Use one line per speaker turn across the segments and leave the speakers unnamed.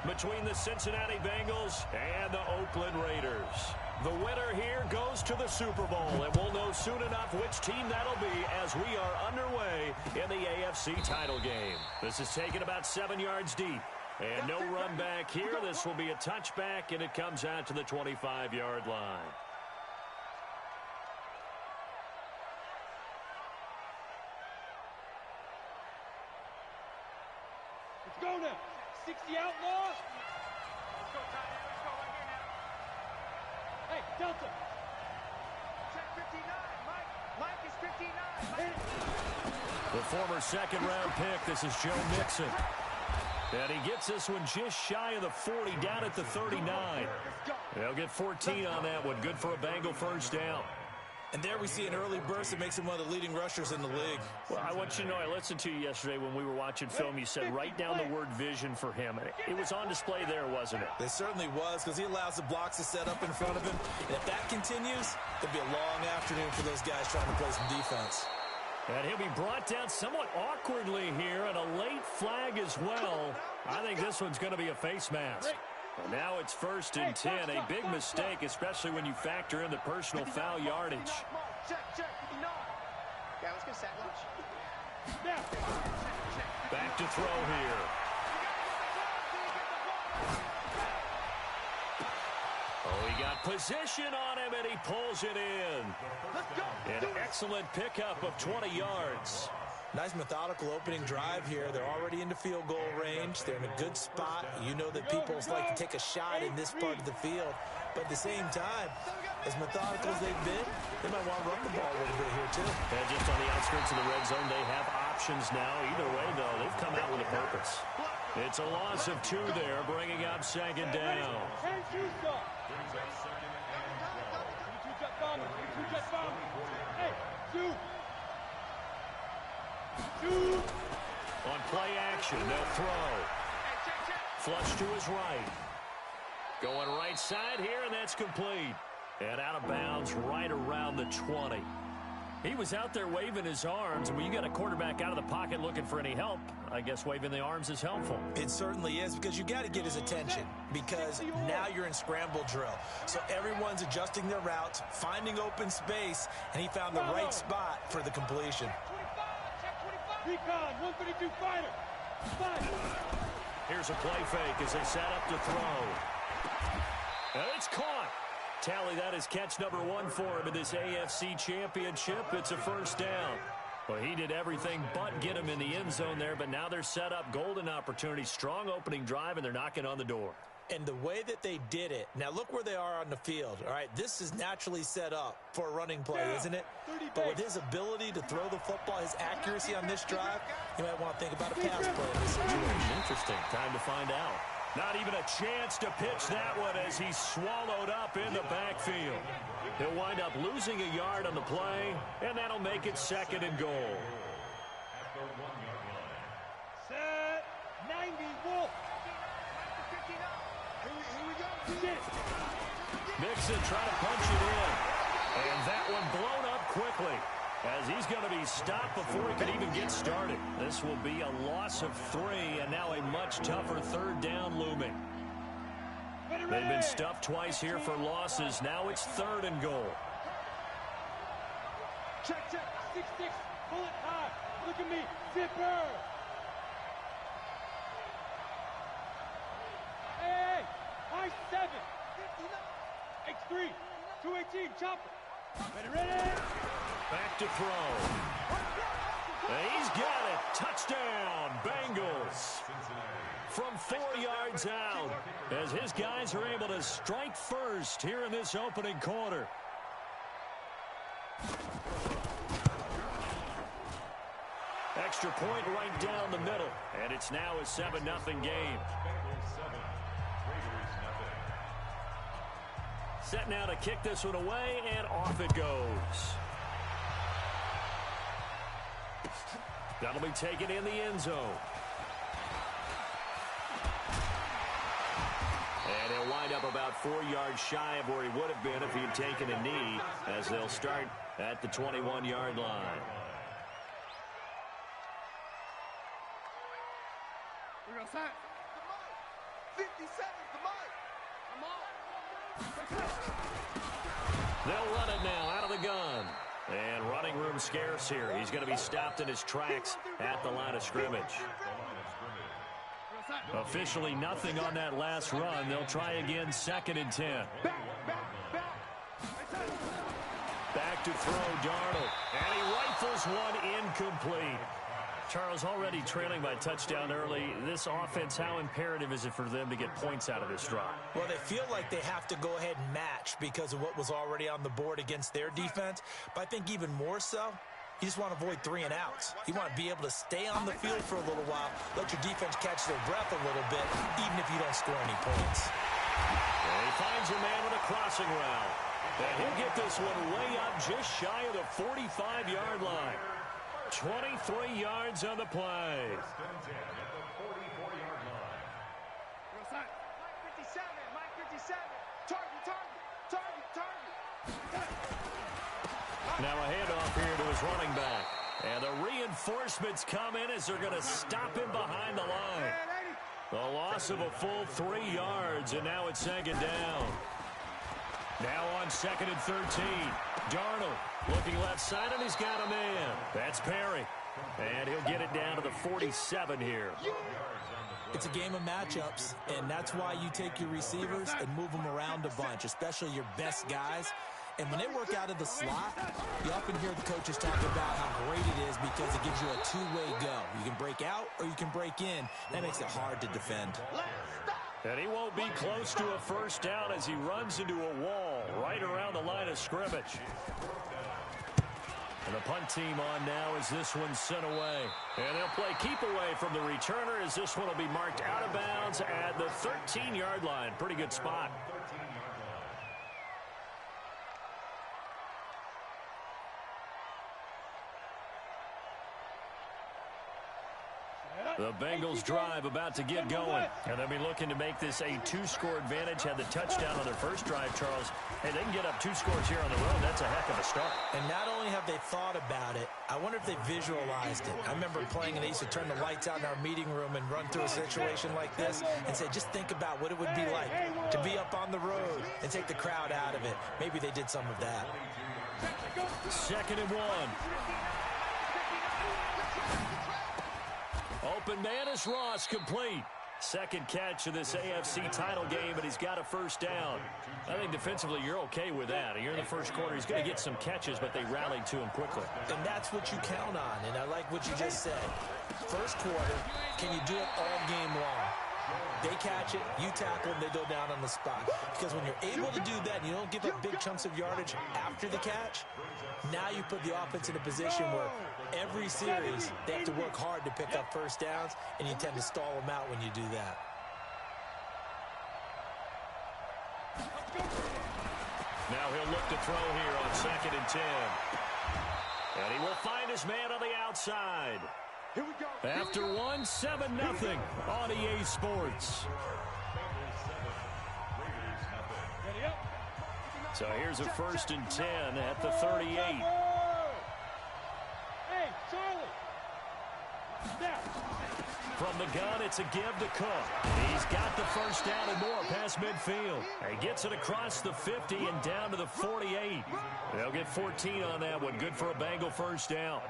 between the Cincinnati Bengals and the Oakland Raiders. The winner here goes to the Super Bowl, and we'll know soon enough which team that'll be as we are underway in the AFC title game. This is taken about 7 yards deep. And no run back here. This will be a touchback, and it comes out to the 25-yard line.
Let's go now. 60 outlaw. Let's go, Tiny. Let's go right here now. Hey, Delta. Check 59. Mike is 59.
The former second-round pick. This is Joe Mixon. And he gets this one just shy of the 40, down at the 39. They'll get 14 on that one. Good for a Bengal first down.
And there we see an early burst that makes him one of the leading rushers in the league.
Well, I want you to know, I listened to you yesterday when we were watching film. You said write down the word vision for him. It was on display there, wasn't it?
It certainly was, because he allows the blocks to set up in front of him. And if that continues, it'll be a long afternoon for those guys trying to play some defense.
And he'll be brought down somewhat awkwardly here, and a late flag as well. I think this one's going to be a face mask. And now it's 1st and 10. A big mistake, especially when you factor in the personal foul yardage. Back to throw here. Oh, he got position on him, and he pulls it in. An excellent pickup of 20 yards.
Nice methodical opening drive here. They're already into field goal range. They're in a good spot. You know that people like to take a shot in this part of the field. But at the same time, as methodical as they've been, they might want to run the ball a little bit here too.
And just on the outskirts of the red zone, they have options now. Either way, though, they've come out with a purpose. It's a loss of 2 there, bringing up 2nd down. On play action, they'll throw. Flush to his right. Going right side here, and that's complete. And out of bounds right around the 20. He was out there waving his arms, and when you got a quarterback out of the pocket looking for any help, I guess waving the arms is helpful.
It certainly is, because you got to get his attention, because now you're in scramble drill. So everyone's adjusting their routes, finding open space, and he found the right spot for the completion.
Recon, 132 fighter.
Here's a play fake as they set up to throw. And it's caught. Tally, that is catch number 1 for him in this AFC Championship. It's a first down. Well, he did everything but get him in the end zone there, but now they're set up. Golden opportunity, strong opening drive, and they're knocking on the door.
And the way that they did it, now look where they are on the field. All right, this is naturally set up for a running play, isn't it? But with his ability to throw the football, his accuracy on this drive, you might want to think about a pass play in this situation.
Interesting. Time to find out. Not even a chance to pitch that one as he's swallowed up in the backfield. He'll wind up losing a yard on the play, and that'll make it 2nd and goal.
Set 90 Wolf.
Mixon trying to punch it in. And that one blown up quickly as he's going to be stopped before he can even get started. This will be a loss of 3, and now a much tougher 3rd down looming. They've been stuffed twice here for losses. Now it's 3rd and goal.
Check, 6-6, pull it high. Look at me, zipper. Hey, high 7. X3, 218, chopper. Ready.
Back to throw. And he's got it. Touchdown, Bengals. From 4 yards out, as his guys are able to strike first here in this opening quarter. Extra point right down the middle, and it's now a 7-0 game. Set now to kick this one away, and off it goes. That'll be taken in the end zone. And he'll wind up about 4 yards shy of where he would have been if he had taken a knee, as they'll start at the 21-yard line.
We're going to sign.
They'll run it now out of the gun. And running room scarce here. He's going to be stopped in his tracks at the line of scrimmage. Officially nothing on that last run. They'll try again, 2nd and 10. Back to throw, Darnold. And he rifles one incomplete. Charles, already trailing by touchdown early. This offense, how imperative is it for them to get points out of this drive?
Well, they feel like they have to go ahead and match because of what was already on the board against their defense. But I think even more so, you just want to avoid 3 and outs. You want to be able to stay on the field for a little while, let your defense catch their breath a little bit, even if you don't score any points.
And he finds a man with a crossing route. And he'll get this one way up just shy of the 45-yard line. 23 yards on the play. Now a handoff here to his running back. And the reinforcements come in as they're going to stop him behind the line. The loss of a full 3 yards, and now it's 2nd down. Now on 2nd and 13. Darnold looking left side, and he's got a man. That's Perry. And he'll get it down to the 47 here.
It's a game of matchups, and that's why you take your receivers and move them around a bunch, especially your best guys. And when they work out of the slot, you often hear the coaches talk about how great it is because it gives you a two-way go. You can break out or you can break in. That makes it hard to defend.
And he won't be close to a first down as he runs into a wall right around the line of scrimmage. And the punt team on now as this one's sent away. And they'll play keep away from the returner as this one will be marked out of bounds at the 13-yard line. Pretty good spot. The Bengals drive about to get going. And they'll be looking to make this a 2-score advantage. Had the touchdown on their first drive, Charles. Hey, they can get up 2 scores here on the road. That's a heck of a start.
And not only have they thought about it, I wonder if they visualized it. I remember playing and they used to turn the lights out in our meeting room and run through a situation like this and say, just think about what it would be like to be up on the road and take the crowd out of it. Maybe they did some of that.
2nd and 1. Open man is Ross, complete. Second catch of this AFC title game, and he's got a first down. I think defensively you're okay with that. You're in the first quarter. He's going to get some catches, but they rallied to him quickly.
And that's what you count on, and I like what you just said. First quarter, can you do it all game long? They catch it, you tackle, and they go down on the spot. Because when you're able to do that and you don't give up big chunks of yardage after the catch, now you put the offense in a position where every series they have to work hard to pick up first downs, and you tend to stall them out when you do that.
Now he'll look to throw here on 2nd and 10. And he will find his man on the outside.
Here we go.
After 7-0 on EA Sports.
Ready up.
So here's a 1st and 10 at the 38.
Hey, Charlie. Snap.
From the gun, it's a give to Cook. He's got the first down and more past midfield. He gets it across the 50 and down to the 48. They'll get 14 on that one. Good for a Bengal first down.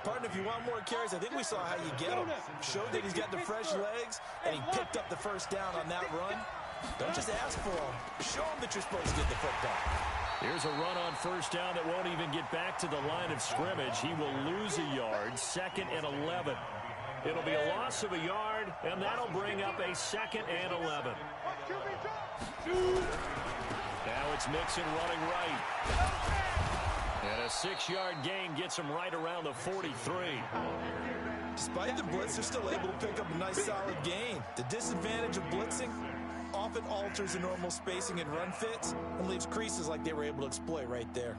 Partner, if you want more carries, I think we saw how you get him. Showed that he's got the fresh legs, and he picked up the first down on that run. Don't just ask for him. Show him that you're supposed to get the football.
Here's a run on first down that won't even get back to the line of scrimmage. He will lose a yard, 2nd and 11. It'll be a loss of a yard, and that'll bring up a 2nd and 11. Now it's Mixon running right. And a 6-yard gain gets him right around the 43.
Despite the blitz, they're still able to pick up a nice solid gain. The disadvantage of blitzing often alters the normal spacing and run fits and leaves creases like they were able to exploit right there.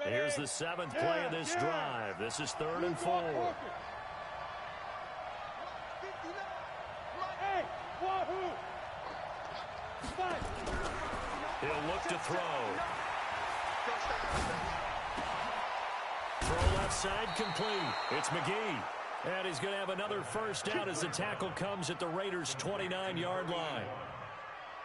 Here's the 7th play of this drive. This is 3rd and 4.
Hey, wahoo!
He'll look to throw. Throw left side complete. It's McGee. And he's going to have another first down as the tackle comes at the Raiders' 29-yard line.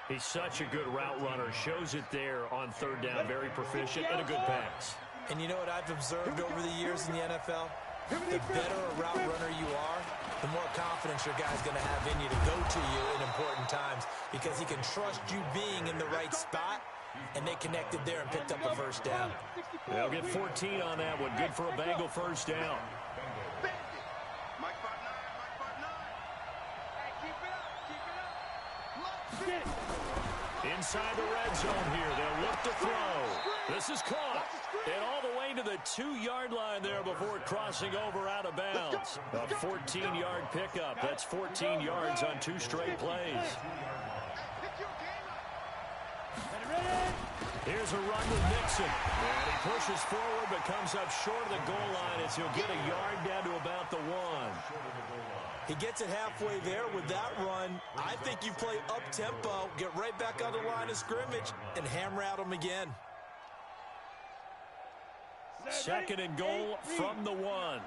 He's such a good route runner. Shows it there on third down. Very proficient and a good pass.
And you know what I've observed over the years in the NFL? The better a route runner you are, the more confidence your guy's going to have in you to go to you in important times because he can trust you being in the right spot, and they connected there and picked up a first down.
They'll get 14 on that one. Good for a Bengal first down. Inside the red zone here. They'll look to throw. This is caught. And all the way to the 2-yard line there before crossing over out of bounds. A 14-yard pickup. That's 14 yards on 2 straight plays. Here's a run with Nixon. And he pushes forward but comes up short of the goal line as he'll get a yard down to about the 1.
He gets it halfway there with that run. I think you play up-tempo, get right back on the line of scrimmage, and hammer at him again.
Second and goal from the 1.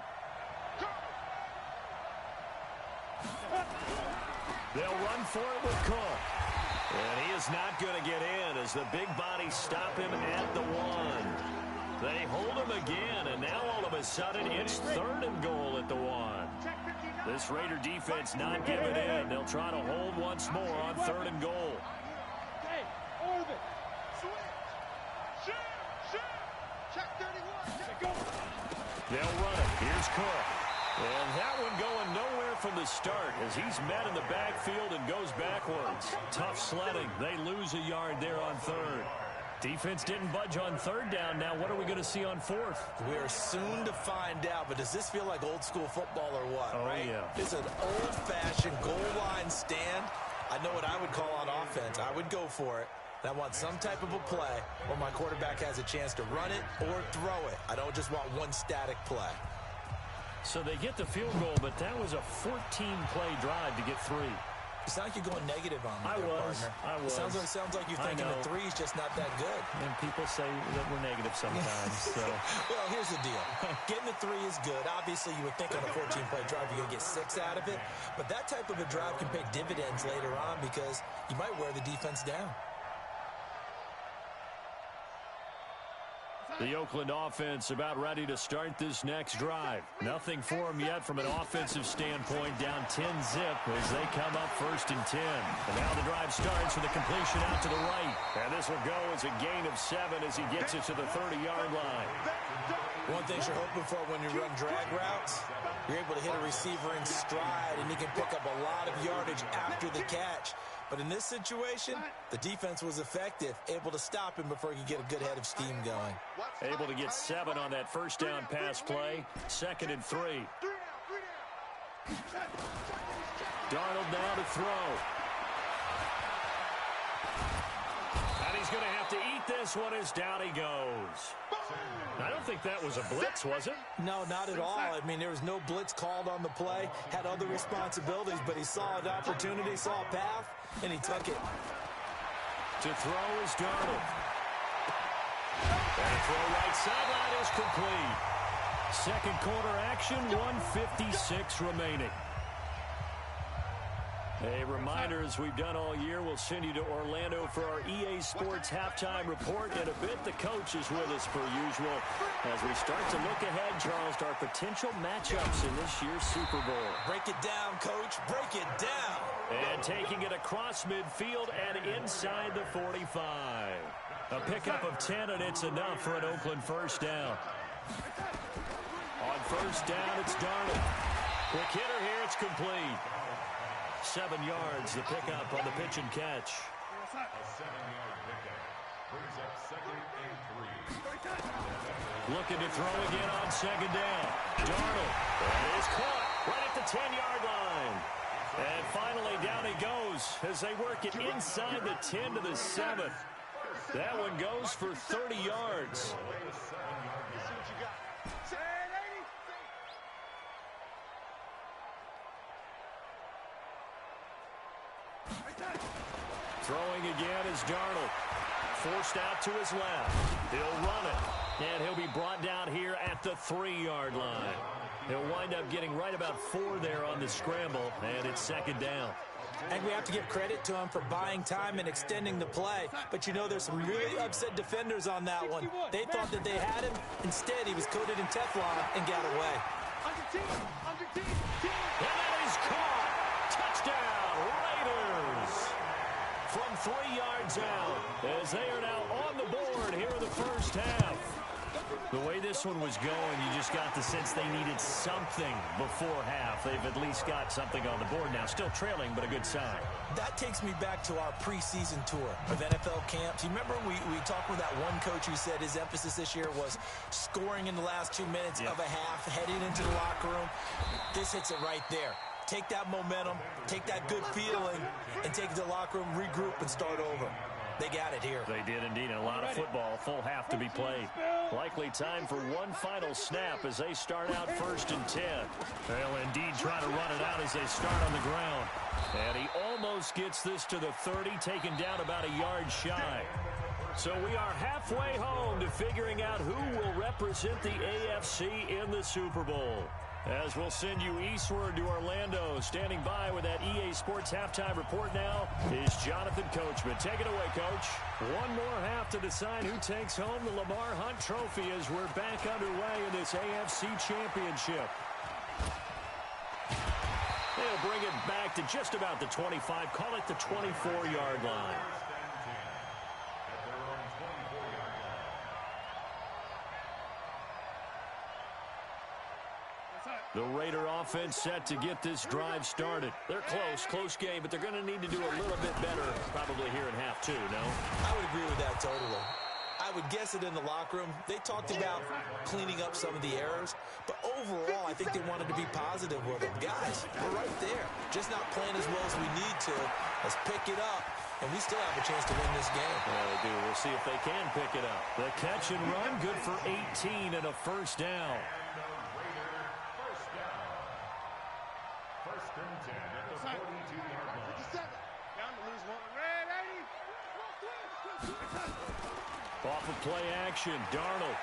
They'll run for it with Cook. And he is not going to get in as the big bodies stop him at the 1. They hold him again, and now all of a sudden it's third and goal at the 1. This Raider defense not giving in. They'll try to hold once more on third and goal. They'll run it. Here's Cook. And that one going nowhere from the start as he's met in the backfield and goes backwards. Tough sledding. They lose a yard there on third. Defense didn't budge on third down. Now what are we going to see on fourth?
We are soon to find out, but does this feel like old school football or what, right?
Yeah.
It's an old-fashioned goal line stand. I know what I would call on offense. I would go for it. I want some type of a play where my quarterback has a chance to run it or throw it. I don't just want one static play.
So they get the field goal, but that was a 14-play drive to get 3.
It sounds like you're going negative on me, partner.
I was.
It sounds like you're thinking the 3's just not that good.
And people say that we're negative sometimes. So.
Well, here's the deal. Getting the 3 is good. Obviously, you would think on a 14-play drive you're going to get 6 out of it. But that type of a drive can pay dividends later on because you might wear the defense down.
The Oakland offense about ready to start this next drive. Nothing for them yet from an offensive standpoint. Down 10-zip as they come up 1st and 10. And now the drive starts with a completion out to the right. And this will go as a gain of 7 as he gets it to the 30-yard line.
One thing you're hoping for when you run drag routes, you're able to hit a receiver in stride and he can pick up a lot of yardage after the catch. But in this situation, the defense was effective, able to stop him before he could get a good head of steam going.
Able to get 7 on that first down pass play. 2nd and 3. Darnold now to throw. And he's going to have to eat this one as down he goes. I don't think that was a blitz, was it?
No, not at all. I mean, there was no blitz called on the play. Had other responsibilities, but he saw an opportunity, saw a path, and he took it.
To throw is Darnold. And the throw right sideline is complete. Second quarter action, 1:56 remaining. A reminder, as we've done all year, we'll send you to Orlando for our EA Sports halftime report. In a bit, the coach is with us per usual as we start to look ahead, Charles, to our potential matchups in this year's Super Bowl.
Break it down, Coach. Break it down.
And taking it across midfield and inside the 45. A pickup of 10, and it's enough for an Oakland first down. On first down, it's Darnold. Quick hitter here, it's complete. 7 yards, the pickup on the pitch and catch.
A 7-yard pickup brings up 2nd and 3.
Looking to throw again on 2nd down. Darnold. That is caught right at the 10-yard line. And finally down he goes as they work it inside the 10 to the 7. That one goes for 30 yards. Throwing again is Darnold. Forced out to his left. He'll run it. And he'll be brought down here at the 3-yard line. He'll wind up getting right about 4 there on the scramble, and it's second down.
I think we have to give credit to him for buying time and extending the play. But, you know, there's some really upset defenders on that one. They thought that they had him. Instead, he was coated in Teflon and got away.
And that is caught. Touchdown, Raiders. From 3 yards out, as they are now on the board here in the first half. The way this one was going, you just got the sense they needed something before half. They've at least got something on the board now. Still trailing, but a good sign.
That takes me back to our preseason tour of NFL camps. You remember we talked with that one coach who said his emphasis this year was scoring in the last 2 minutes of a half, heading into the locker room. This hits it right there. Take that momentum, take that good feeling, and take it to the locker room, regroup, and start over. They got it here.
They did indeed. A lot of football, full half to be played. Likely time for one final snap as they start out 1st and 10. They'll indeed try to run it out as they start on the ground. And he almost gets this to the 30, taken down about a yard shy. So we are halfway home to figuring out who will represent the AFC in the Super Bowl. As we'll send you eastward to Orlando. Standing by with that EA Sports halftime report now is Jonathan Coachman. Take it away, Coach. One more half to decide who takes home the Lamar Hunt Trophy as we're back underway in this AFC Championship. They'll bring it back to just about the 25, call it the 24-yard line. The Raider offense set to get this drive started. They're close game, but they're going to need to do a little bit better probably here in half 2, no?
I would agree with that totally. I would guess it in the locker room. They talked about cleaning up some of the errors, but overall, I think they wanted to be positive with them. Guys, we're right there. Just not playing as well as we need to. Let's pick it up, and we still have a chance to win this game.
Yeah, they do. We'll see if they can pick it up. The catch and run, good for 18 and a first down. Off of play action, Darnold.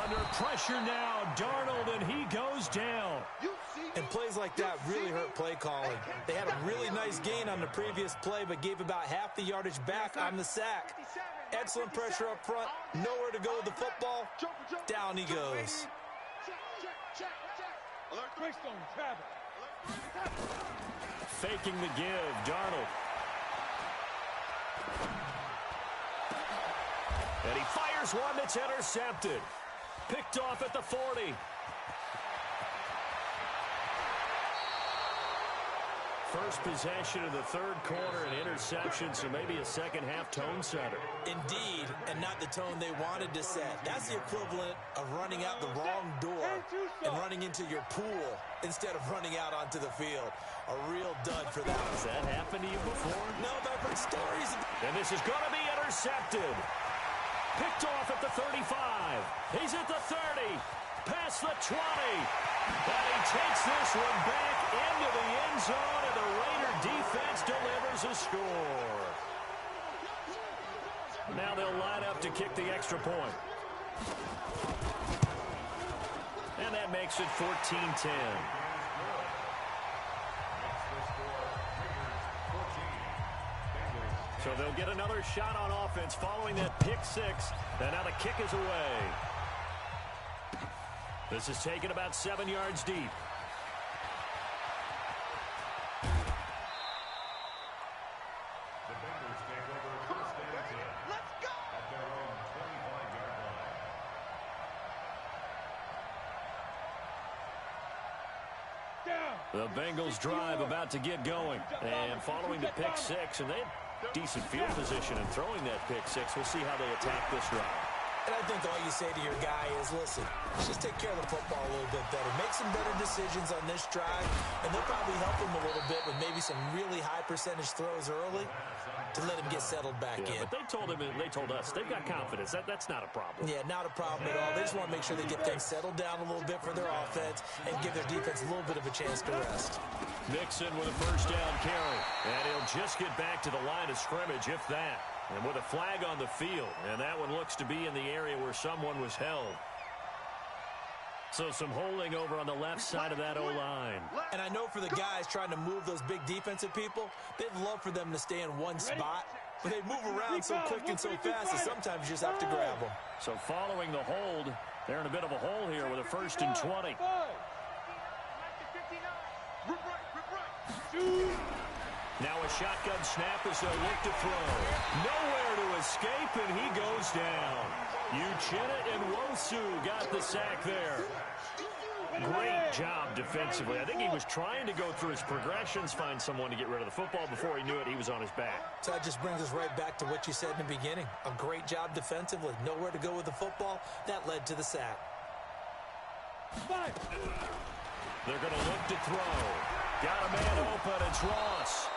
Under pressure now, Darnold, and he goes down.
And plays like that really hurt play calling. They had a really nice gain on the previous play, but gave about half the yardage back on the sack. Excellent pressure up front, nowhere to go with the football. Down he goes.
Faking the give, Darnold. And he fires one that's intercepted. Picked off at the 40. First possession of the third quarter, an interception, so maybe a second-half tone setter.
Indeed, and not the tone they wanted to set. That's the equivalent of running out the wrong door and running into your pool instead of running out onto the field. A real dud for that.
Has that happened to you before?
No, but I've heard stories.
And this is going to be intercepted. Picked off at the 35. He's at the 30. Past the 20. And he takes this one back into the end zone, and the Raider defense delivers a score. Now they'll line up to kick the extra point. And that makes it 14-10. So they'll get another shot on offense following that pick six. And now the kick is away. This is taken about 7 yards deep.
The Bengals take over first and 10. Let's go! At their own 25-yard line.
The Bengals drive about to get going. And following the pick six, and they had decent field position in throwing that pick six. We'll see how they attack this drive.
And I think all you say to your guy is, listen, just take care of the football a little bit better. Make some better decisions on this drive, and they'll probably help him a little bit with maybe some really high percentage throws early to let him get settled back in.
But they told us they've got confidence. That's not a problem.
Yeah, not a problem at all. They just want to make sure they get things settled down a little bit for their offense and give their defense a little bit of a chance to rest.
Mixon with a first down carry. And he'll just get back to the line of scrimmage, if that. And with a flag on the field. And that one looks to be in the area where someone was held. So some holding over on the left side of that O-line.
And I know for the guys trying to move those big defensive people, they'd love for them to stay in one spot. But they move around so quick and so fast that sometimes you just have to grab them.
So following the hold, they're in a bit of a hole here with a 1st and 20. Now a shotgun snap as they look to throw. Nowhere to escape, and he goes down. Uchenna and Wosu got the sack there. Great job defensively. I think he was trying to go through his progressions, find someone to get rid of the football. Before he knew it, he was on his back.
So that just brings us right back to what you said in the beginning. A great job defensively. Nowhere to go with the football. That led to the sack.
They're going to look to throw. Got a man open. It's Ross.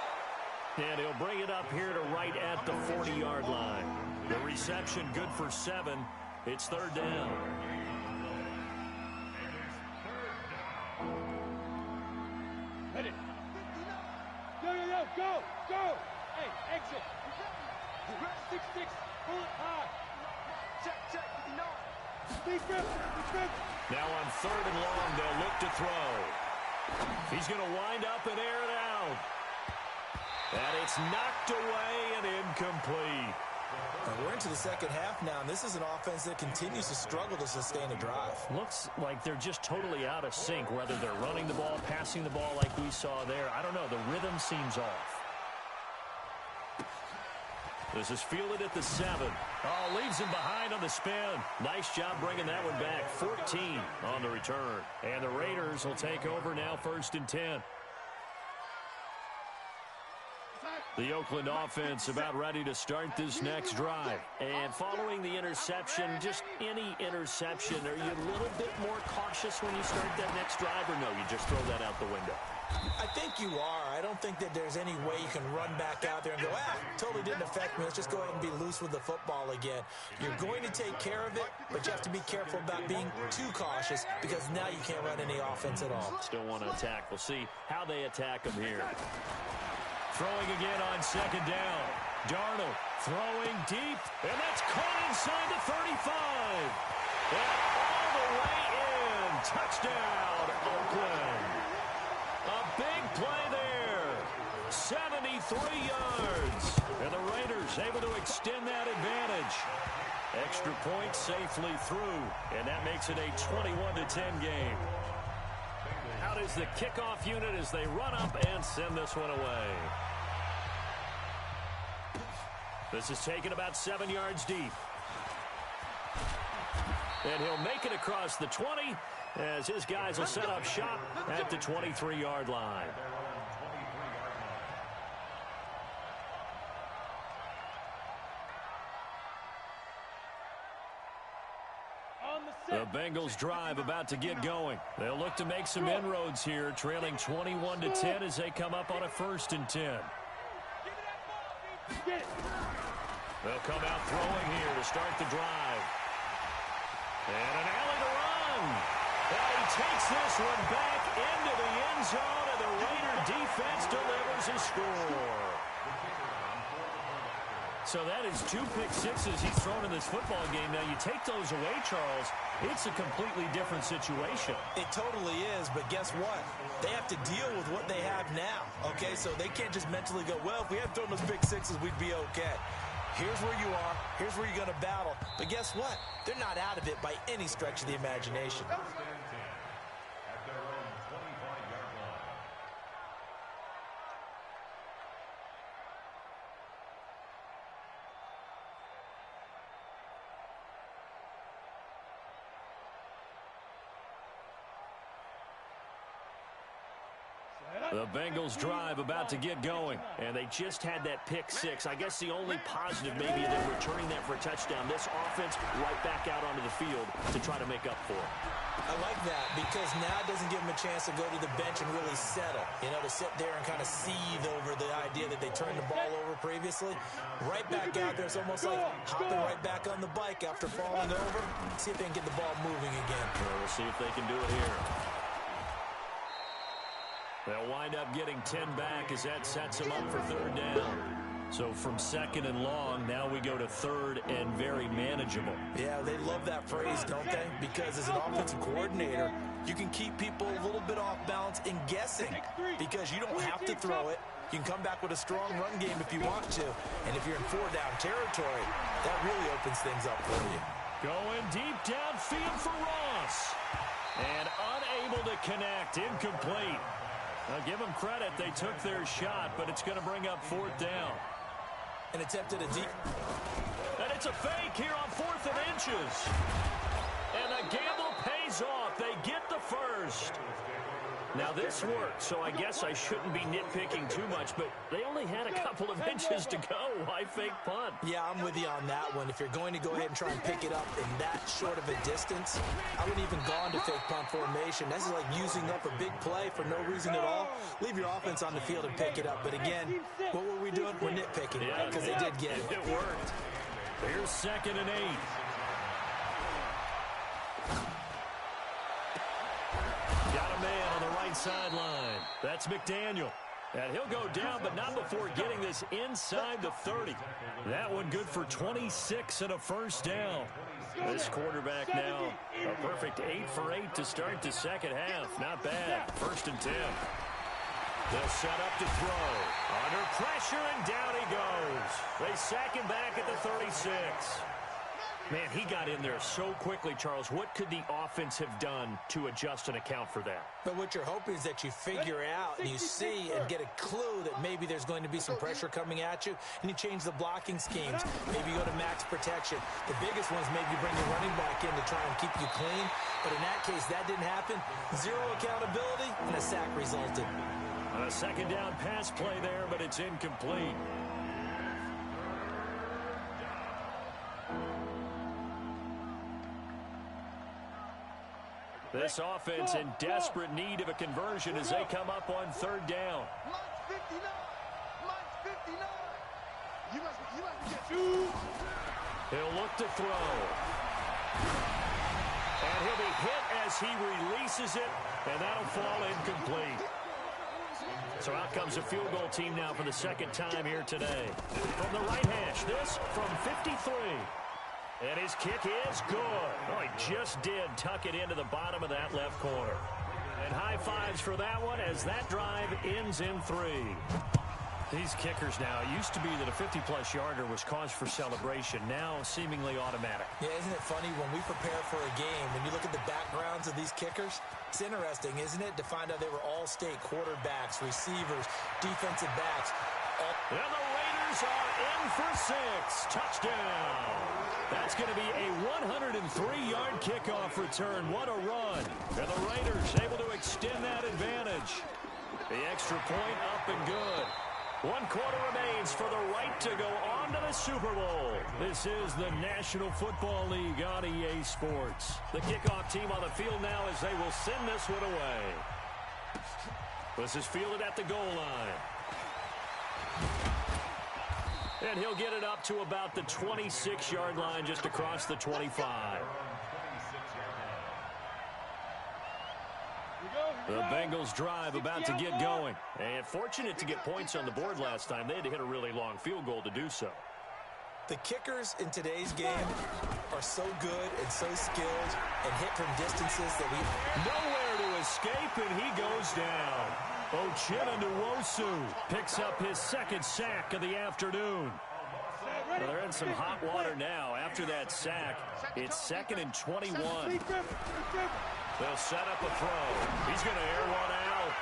And he'll bring it up here to right at the 40-yard line. The reception good for 7. It's 3rd down.
Hit it. Yo, go. Hey, exit. 6-6, pull it high. Check, 59. Defense.
Now on 3rd and long, they'll look to throw. He's going to wind up and air it out. And it's knocked away and incomplete.
We're into the second half now, and this is an offense that continues to struggle to sustain a drive.
Looks like they're just totally out of sync, whether they're running the ball, passing the ball like we saw there. I don't know. The rhythm seems off. This is fielded at the 7. Oh, leaves him behind on the spin. Nice job bringing that one back. 14 on the return. And the Raiders will take over now, 1st and 10. The Oakland offense about ready to start this next drive. And following the interception, just any interception, are you a little bit more cautious when you start that next drive, or no, you just throw that out the window?
I think you are. I don't think that there's any way you can run back out there and go, totally didn't affect me. Let's just go ahead and be loose with the football again. You're going to take care of it, but you have to be careful about being too cautious because now you can't run any offense at all.
Still want to attack. We'll see how they attack them here. Throwing again on 2nd down. Darnold throwing deep, and that's caught inside the 35. And all the way in. Touchdown, Oakland. A big play there. 73 yards. And the Raiders able to extend that advantage. Extra point safely through, and that makes it a 21-10 game. Out is the kickoff unit as they run up and send this one away. This is taken about 7 yards deep. And he'll make it across the 20 as his guys will set up shop at the 23-yard line. The Bengals drive about to get going. They'll look to make some inroads here, trailing 21-10 as they come up on a 1st and 10. They'll come out throwing here to start the drive. And an alley to run. And he takes this one back into the end zone, and the Raider defense delivers a score. So that is 2 pick sixes he's thrown in this football game. Now, you take those away, Charles, it's a completely different situation.
It totally is, but guess what? They have to deal with what they have now, okay? So they can't just mentally go, well, if we had thrown those pick sixes, we'd be okay. Here's where you are. Here's where you're going to battle. But guess what? They're not out of it by any stretch of the imagination.
The Bengals drive about to get going, and they just had that pick six. I guess the only positive maybe them returning that for a touchdown. This offense right back out onto the field to try to make up for it.
I like that because now it doesn't give them a chance to go to the bench and really settle, you know, to sit there and kind of seethe over the idea that they turned the ball over previously. Right back out there, it's almost like hopping right back on the bike after falling over. See if they can get the ball moving again.
Well, we'll see if they can do it here. They'll wind up getting 10 back as that sets them up for 3rd down. So from second and long, now we go to third and very manageable.
Yeah, they love that phrase, don't they? Because as an offensive coordinator, you can keep people a little bit off balance and guessing because you don't have to throw it. You can come back with a strong run game if you want to. And if you're in four-down territory, that really opens things up for you.
Going deep downfield for Ross. And unable to connect. Incomplete. Now, give them credit. They took their shot, but it's going to bring up fourth down.
And attempted a deep.
And it's a fake here on 4th and inches. And the gamble pays off. They get the first. Now, this worked, so I guess I shouldn't be nitpicking too much, but they only had a couple of inches to go. Why fake punt?
Yeah, I'm with you on that one. If you're going to go ahead and try and pick it up in that short of a distance, I wouldn't even gone to fake punt formation. This is like using up a big play for no reason at all. Leave your offense on the field and pick it up. But again, what were we doing? We're nitpicking because they did get it.
It worked. Here's 2nd and 8. Got a man on the right sideline. That's McDaniel. And he'll go down, but not before getting this inside the 30. That one good for 26 and a first down. This quarterback now, a perfect 8 for 8 to start the second half. Not bad. 1st and 10. They'll set up to throw. Under pressure, and down he goes. They sack him back at the 36. Man, he got in there so quickly, Charles. What could the offense have done to adjust and account for that?
But what you're hoping is that you figure out and you see and get a clue that maybe there's going to be some pressure coming at you, and you change the blocking schemes. Maybe you go to max protection. The biggest one is maybe you bring your running back in to try and keep you clean. But in that case, that didn't happen. Zero accountability, and a sack resulted.
A 2nd down pass play there, but it's incomplete. This offense in desperate need of a conversion as they come up on 3rd down. He'll look to throw. And he'll be hit as he releases it, and that'll fall incomplete. So out comes a field goal team now for the 2nd time here today. From the right hash, this from 53. And his kick is good. Oh, he just did tuck it into the bottom of that left corner. And high fives for that one as that drive ends in 3. These kickers now, it used to be that a 50-plus yarder was cause for celebration. Now seemingly automatic.
Yeah, isn't it funny when we prepare for a game, when you look at the backgrounds of these kickers, it's interesting, isn't it, to find out they were all state quarterbacks, receivers, defensive backs.
And the Raiders are in for 6. Touchdown. That's going to be a 103-yard kickoff return. What a run. And the Raiders able to extend that advantage. The extra point up and good. 1 quarter remains for the right to go on to the Super Bowl. This is the National Football League on EA Sports. The kickoff team on the field now as they will send this one away. This is fielded at the goal line. And he'll get it up to about the 26-yard line just across the 25. The Bengals drive about to get going. And fortunate to get points on the board last time. They had to hit a really long field goal to do so.
The kickers in today's game are so good and so skilled and hit from distances that we...
Nowhere to escape, and he goes down. Uchenna Nwosu picks up his 2nd sack of the afternoon. Well, they're in some hot water now. After that sack, it's 2nd and 21. They'll set up a throw. He's going to air one out.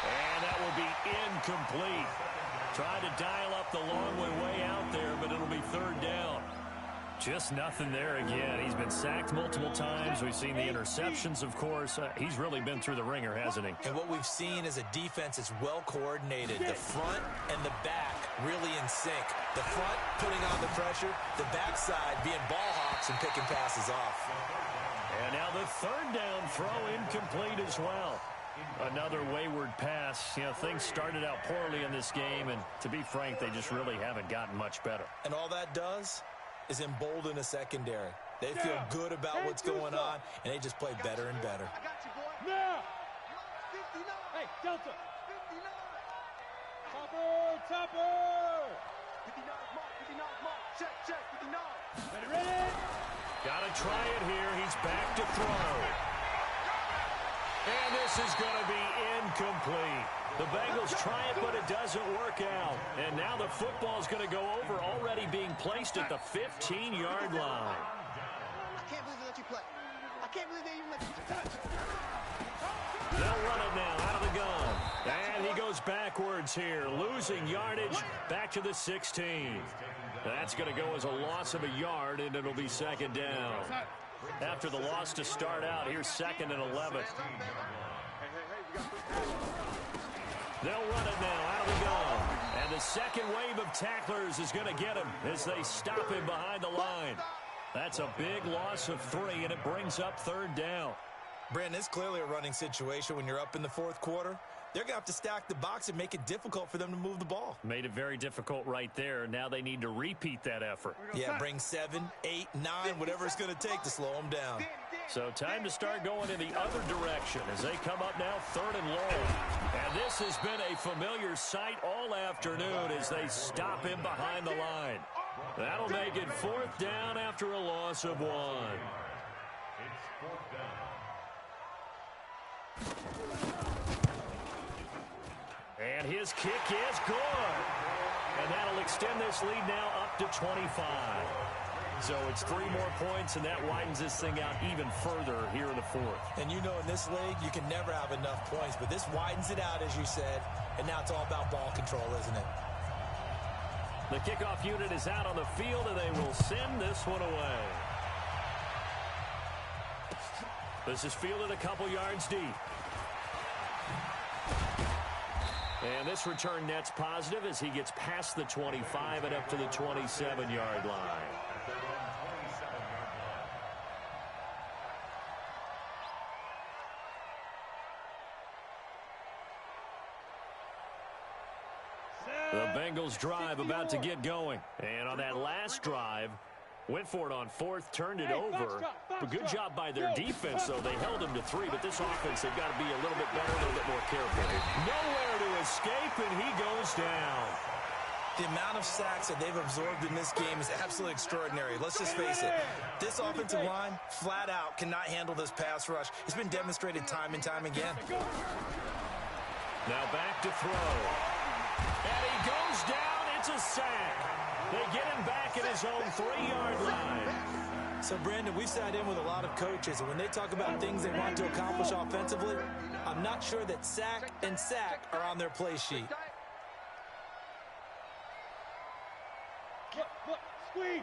And that will be incomplete. Tried to dial up the long way out there, but it'll be 3rd down. Just nothing there again. He's been sacked multiple times. We've seen the interceptions, of course. He's really been through the ringer, hasn't he?
And what we've seen is a defense that's well coordinated. The front and the back really in sync. The front putting on the pressure, the backside being ball hawks and picking passes off.
And now the 3rd down throw incomplete as well. Another wayward pass. You know, things started out poorly in this game, and to be frank, they just really haven't gotten much better.
And all that does is embolden a secondary. They feel good about what's going on, and they just play better and better.
Now! Hey, Delta! 59! Topper! Check, 59. Ready?
Gotta try it here. He's back to throw. And this is going to be incomplete. The Bengals try it, but it doesn't work out. And now the football is going to go over, already being placed at the 15-yard line.
I can't believe they let you play. I can't believe they even let you touch.
They'll run it now out of the gun. And he goes backwards here, losing yardage back to the 16. That's going to go as a loss of a yard, and it'll be second down. After the loss to start out, here's 2nd and 11. They'll run it now out of the gun. And the second wave of tacklers is going to get him as they stop him behind the line. That's a big loss of 3, and it brings up 3rd down.
Brandon, it's clearly a running situation when you're up in the 4th quarter. They're going to have to stack the box and make it difficult for them to move the ball.
Made it very difficult right there. Now they need to repeat that effort.
Yeah, bring 7, 8, 9, whatever it's going to take to slow them down.
So time to start going in the other direction as they come up now 3rd and long. And this has been a familiar sight all afternoon as they stop him behind the line. That'll make it 4th down after a loss of 1.
It's 4th down.
And his kick is good. And that'll extend this lead now up to 25. So it's 3 more points, and that widens this thing out even further here in the 4th.
And you know in this league, you can never have enough points, but this widens it out, as you said, and now it's all about ball control, isn't it?
The kickoff unit is out on the field, and they will send this one away. This is fielded a couple yards deep. And this return net's positive as he gets past the 25 and up to the 27-yard line. The Bengals drive about to get going. And on that last drive, went for it on 4th, turned it over. But good job by their defense, though. They held him to 3, but this offense, they've got to be a little bit better, a little bit more careful. Nowhere to escape, and he goes down.
The amount of sacks that they've absorbed in this game is absolutely extraordinary. Let's just face it. This offensive line, flat out, cannot handle this pass rush. It's been demonstrated time and time again.
Now back to throw. And he goes down. It's a sack. They get him back at his own 3-yard line.
So, Brandon, we've sat in with a lot of coaches, and when they talk about things they want to accomplish offensively, I'm not sure that sack and sack are on their play sheet.
Look, squeeze.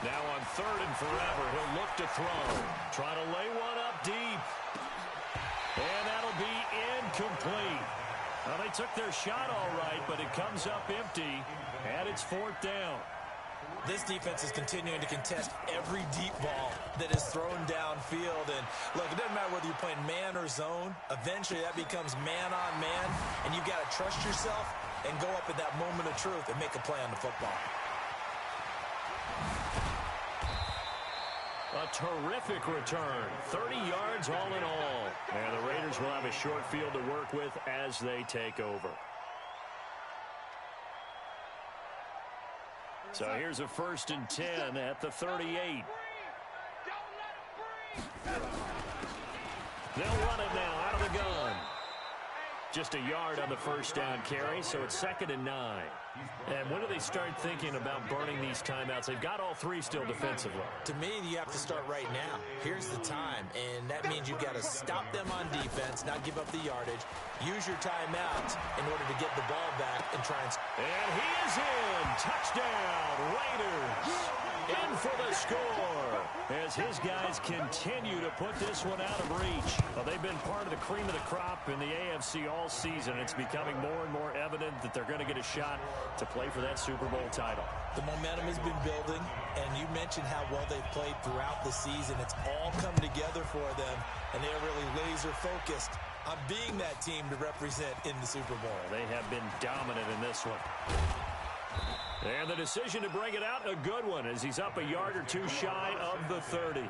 Now on 3rd and forever, he'll look to throw. Try to lay one up deep. And that'll be incomplete. Well, they took their shot all right, but it comes up empty, and it's 4th down.
This defense is continuing to contest every deep ball that is thrown downfield. And, look, it doesn't matter whether you're playing man or zone. Eventually, that becomes man-on-man, and you've got to trust yourself and go up at that moment of truth and make a play on the football.
A terrific return. 30 yards all in all. And the Raiders will have a short field to work with as they take over. So here's a 1st and 10 at the 38. They'll run it now out of the gun. Just a yard on the 1st down carry, so it's 2nd and 9. And when do they start thinking about burning these timeouts? They've got all 3 still defensively.
To me, you have to start right now. Here's the time, and that means you've got to stop them on defense, not give up the yardage. Use your timeout in order to get the ball back and try and...
And he is in. Touchdown, Raiders. In for the score as his guys continue to put this one out of reach. Well, they've been part of the cream of the crop in the AFC all season. It's becoming more and more evident that they're going to get a shot to play for that Super Bowl title.
The momentum has been building, and you mentioned how well they've played throughout the season. It's all come together for them, and they're really laser-focused on being that team to represent in the Super Bowl.
They have been dominant in this one. And the decision to bring it out, a good one, as he's up a yard or 2 shy of the 30.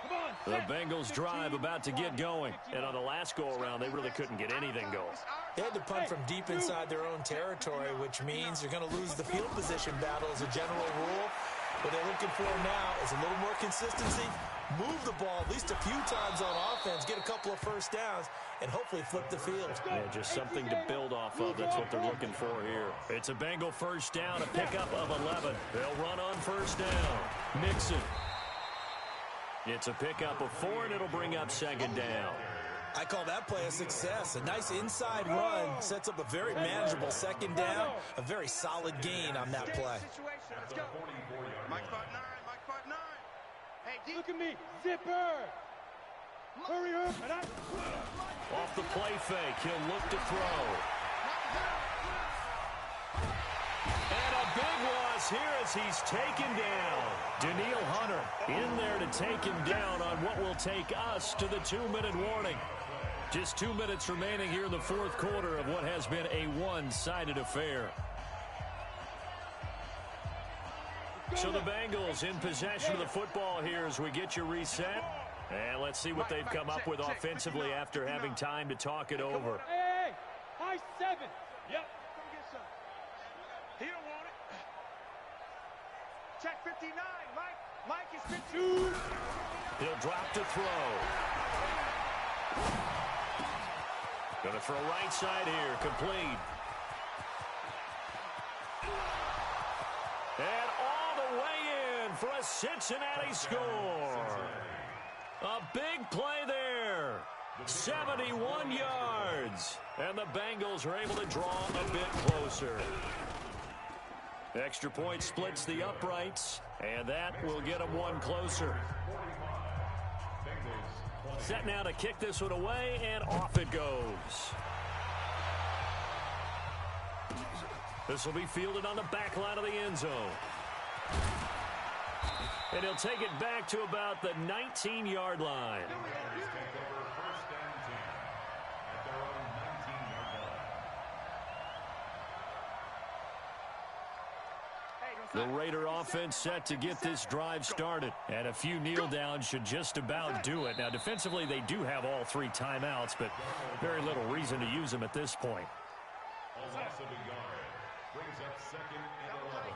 Come on.
The Bengals drive about to get going. And on the last go-around, they really couldn't get anything going.
They had to punt from deep inside their own territory, which means they're going to lose the field position battle as a general rule. What they're looking for now is a little more consistency, move the ball at least a few times on offense, get a couple of first downs, and hopefully flip the field.
Yeah, just something to build off of. That's what they're looking for here. It's a Bengal first down, a pickup of 11. They'll run on first down. Mixon. It's a pickup of 4, and it'll bring up second down.
I call that play a success. A nice inside run sets up a very manageable second down. A very solid gain on that play.
Let's go. Mike 5'9", Mike 5'9". Hey, look at me, zipper. Hurry up.
Off the play fake, he'll look to throw. And a big loss here as he's taken down. Daniil Hunter in there to take him down on what will take us to the 2-minute warning. Just 2 minutes remaining here in the fourth quarter of what has been a one-sided affair. So the Bengals in possession of the football here as we get you reset. And let's see what they've come up with offensively after having time to talk it over.
Hey, high 7. Yep. Come get some. He don't want it. Check 59. Mike is 52.
He'll drop to throw. Going to throw right side here, complete. And all the way in for a Cincinnati score. A big play there. 71 yards. And the Bengals are able to draw a bit closer. Extra point splits the uprights, and that will get them one closer. Set now to kick this one away, and off it goes. This will be fielded on the back line of the end zone. And he'll take it back to about the 19-yard line. The Raider offense set to get this drive started. And a few kneel downs should just about do it. Now, defensively, they do have all 3 timeouts, but very little reason to use them at this point.
Brings up second and 11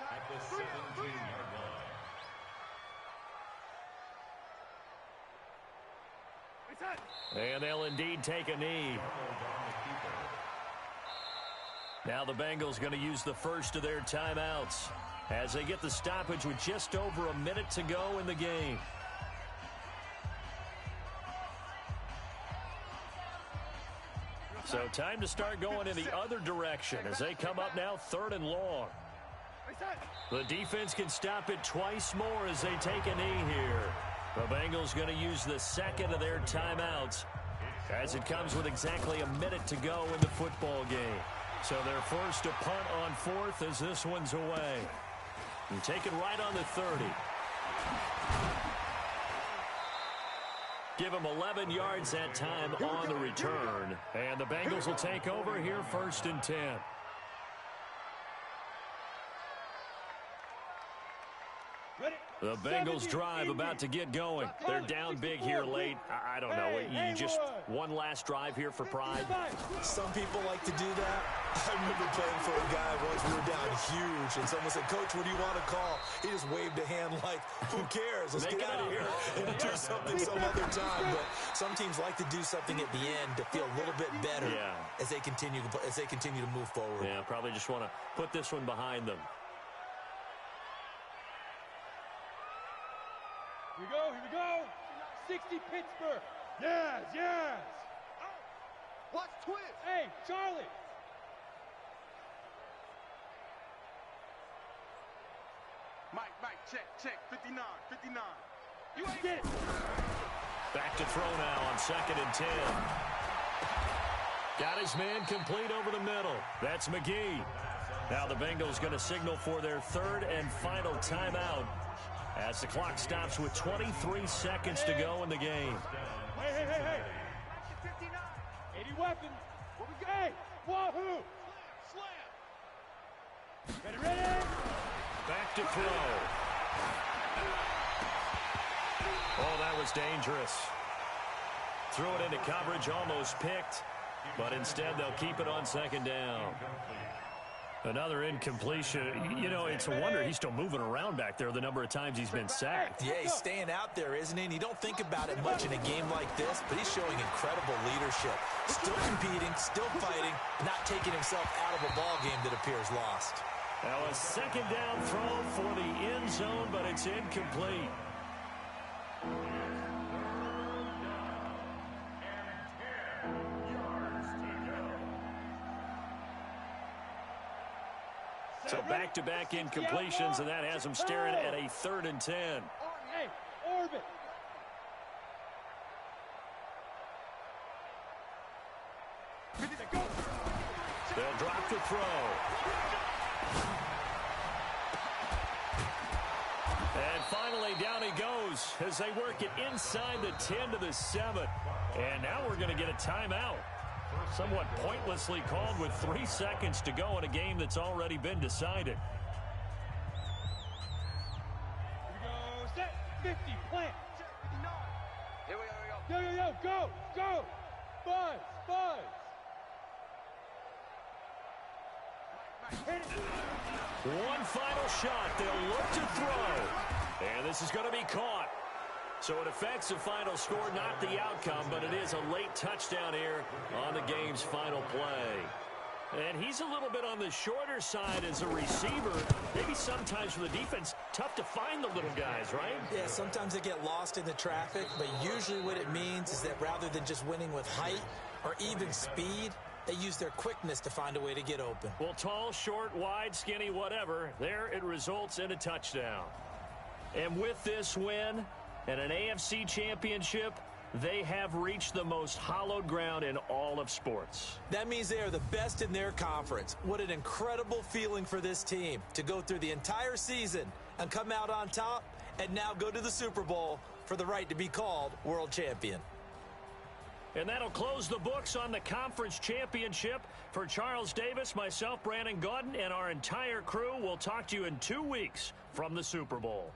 at the 17-yard line.
And they'll indeed take a knee. Now the Bengals going to use the first of their timeouts as they get the stoppage with just over a minute to go in the game. So time to start going in the other direction as they come up now 3rd and long. The defense can stop it twice more as they take a knee here. The Bengals going to use the second of their timeouts as it comes with exactly a minute to go in the football game. So they're forced to punt on 4th as this one's away. And take it right on the 30. Give them 11 yards that time on the return. And the Bengals will take over here 1st and 10. The Bengals drive about to get going. They're down big here late. I don't know. You just one last drive here for pride.
Some people like to do that. I remember playing for a guy once. We were down huge, and someone said, "Coach, what do you want to call?" He just waved a hand like, "Who cares? Let's get out of here and do something some other time." But some teams like to do something at the end to feel a little bit better as they continue to move forward.
Yeah, probably just want to put this one behind them.
Here we go. 60 Pittsburgh. Yes. Oh. Watch twist. Hey, Charlie. Mike, check. 59. You ain't get it.
Back to throw now on 2nd and 10. Got his man complete over the middle. That's McGee. Now the Bengals going to signal for their 3rd and final timeout as the clock stops with 23 seconds to go in the game.
Hey. 80 weapons. What we got? Hey, wahoo. Slam. Ready.
Back to throw. Oh, that was dangerous. Threw it into coverage, almost picked, but instead they'll keep it on second down. Another incompletion. You know, it's a wonder he's still moving around back there the number of times he's been sacked.
Yeah, he's staying out there, isn't he? And you don't think about it much in a game like this, but he's showing incredible leadership. Still competing, still fighting, not taking himself out of a ball game that appears lost.
Now a second down throw for the end zone, but it's incomplete. So back-to-back incompletions, and that has him staring at a 3rd and 10.
Hey, orbit.
They'll drop the throw. And finally, down he goes as they work it inside the 10 to the 7. And now we're going to get a timeout. Somewhat pointlessly called with 3 seconds to go in a game that's already been decided.
Here we go. Set. 50. Plant.
Here we go.
Yo. Go. Go. Buzz. Hit it.
One final shot. They'll look to throw. And this is going to be caught. So it affects the final score, not the outcome, but it is a late touchdown here on the game's final play. And he's a little bit on the shorter side as a receiver. Maybe sometimes for the defense, tough to find the little guys, right?
Yeah, sometimes they get lost in the traffic, but usually what it means is that rather than just winning with height or even speed, they use their quickness to find a way to get open.
Well, tall, short, wide, skinny, whatever, there it results in a touchdown. And with this win and an AFC championship, they have reached the most hallowed ground in all of sports.
That means they are the best in their conference. What an incredible feeling for this team to go through the entire season and come out on top and now go to the Super Bowl for the right to be called world champion.
And that'll close the books on the conference championship. For Charles Davis, myself, Brandon Gaudin, and our entire crew, we'll talk to you in 2 weeks from the Super Bowl.